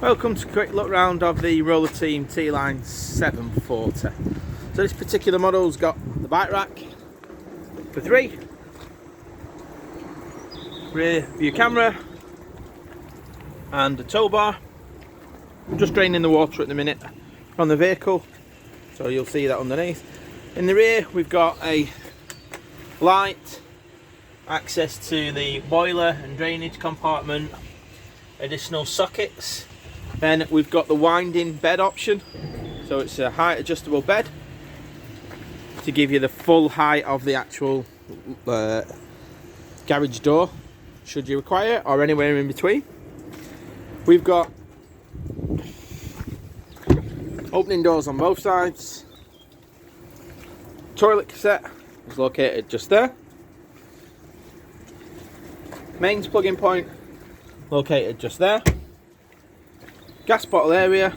Welcome to a quick look round of the Roller Team T-Line 740. So this particular model's got the bike rack for 3, rear view camera and a tow bar. I'm just draining the water at the minute from the vehicle, so you'll see that underneath. In the rear we've got a light, access to the boiler and drainage compartment, additional sockets. Then we've got the winding bed option, so it's a height adjustable bed to give you the full height of the actual garage door should you require it, or anywhere in between. We've got opening doors on both sides. Toilet cassette is located just there. Mains plug-in point located just there. Gas bottle area,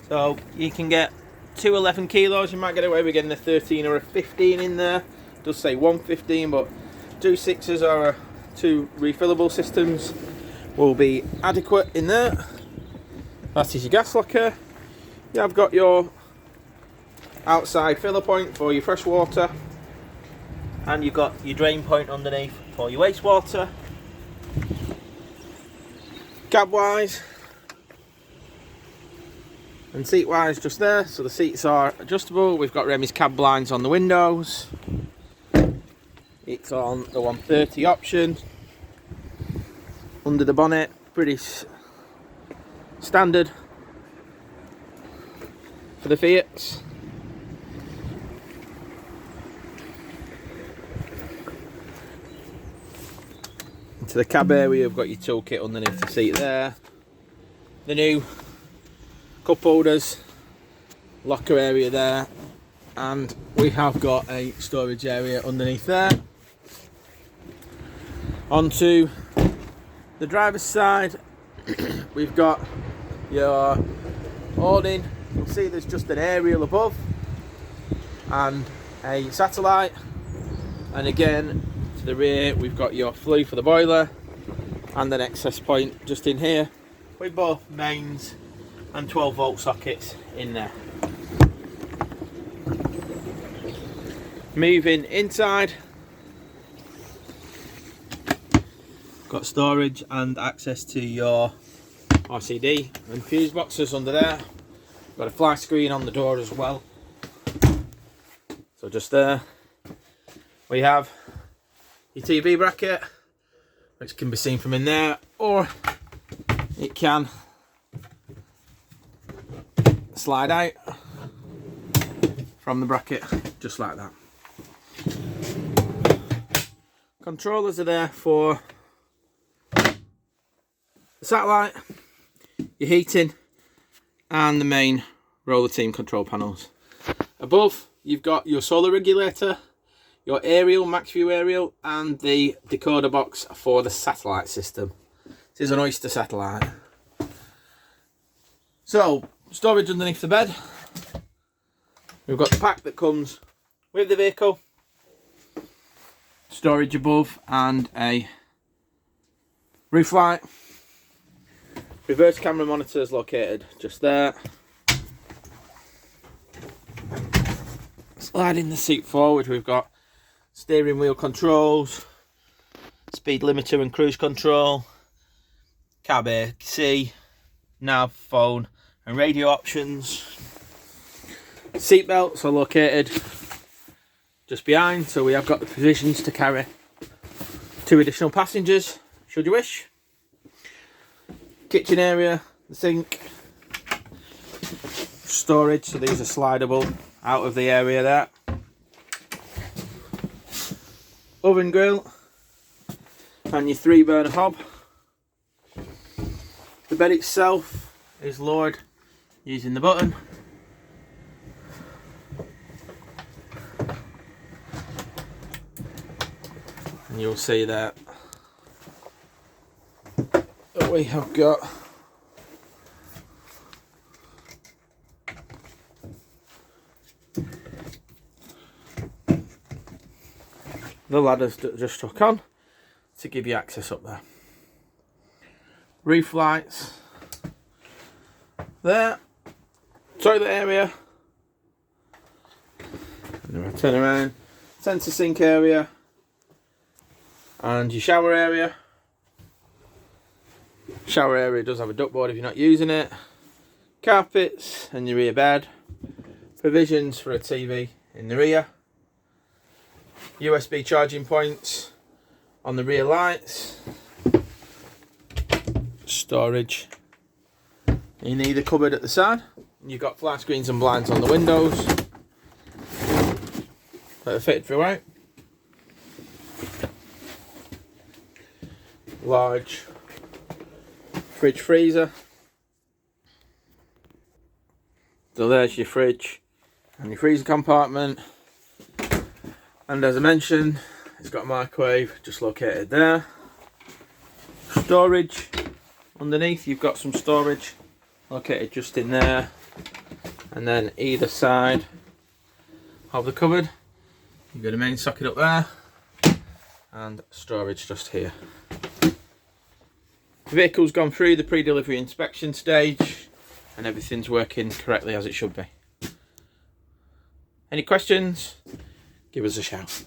so you can get 2 11 kilos. You might get away with getting a 13 or a 15 in there. It does say 115, but 2 6s or 2 refillable systems will be adequate in there. That is your gas locker. You have got your outside filler point for your fresh water, and you've got your drain point underneath for your wastewater. Cab wise and seat wise just there, so the seats are adjustable. We've got Remy's cab blinds on the windows. It's on the 130 option. Under the bonnet, pretty standard for the Fiats. Into the cab area, you've got your toolkit underneath the seat there. The new cup holders, locker area there, and we have got a storage area underneath there. Onto the driver's side, we've got your awning. You'll see there's just an aerial above and a satellite, and again to the rear we've got your flue for the boiler and an access point just in here with both mains and 12 volt sockets in there. Moving inside, got storage and access to your RCD and fuse boxes under there. Got a fly screen on the door as well. So just there we have your TV bracket, which can be seen from in there, or it can slide out from the bracket just like that. Controllers are there for the satellite, your heating and the main Roller Team control panels. Above you've got your solar regulator, your aerial, max view aerial, and the decoder box for the satellite system. This is an Oyster satellite. So storage underneath the bed. We've got the pack that comes with the vehicle, storage above, and a roof light. Reverse camera monitors located just there. Sliding the seat forward, we've got steering wheel controls, speed limiter and cruise control, cab AC, nav, phone and radio options. Seat belts are located just behind, so we have got the positions to carry 2 additional passengers should you wish. Kitchen area, the sink, storage, so these are slidable out of the area there. Oven grill and your 3 burner hob. The bed itself is lowered using the button. And you'll see that we have got the ladders that just stuck on to give you access up there. Roof lights there. Toilet area. And then turn around. Centre sink area. And your shower area. Shower area does have a duckboard if you're not using it. Carpets and your rear bed. Provisions for a TV in the rear. USB charging points on the rear lights. Storage. You need a cupboard at the side. You've got flat screens and blinds on the windows that are fitted throughout. Large fridge freezer. So there's your fridge and your freezer compartment. And as I mentioned, it's got a microwave just located there. Storage underneath, you've got some storage located just in there. And then either side of the cupboard, you've got a main socket up there and storage just here. The vehicle's gone through the pre-delivery inspection stage and everything's working correctly as it should be. Any questions? Give us a shout.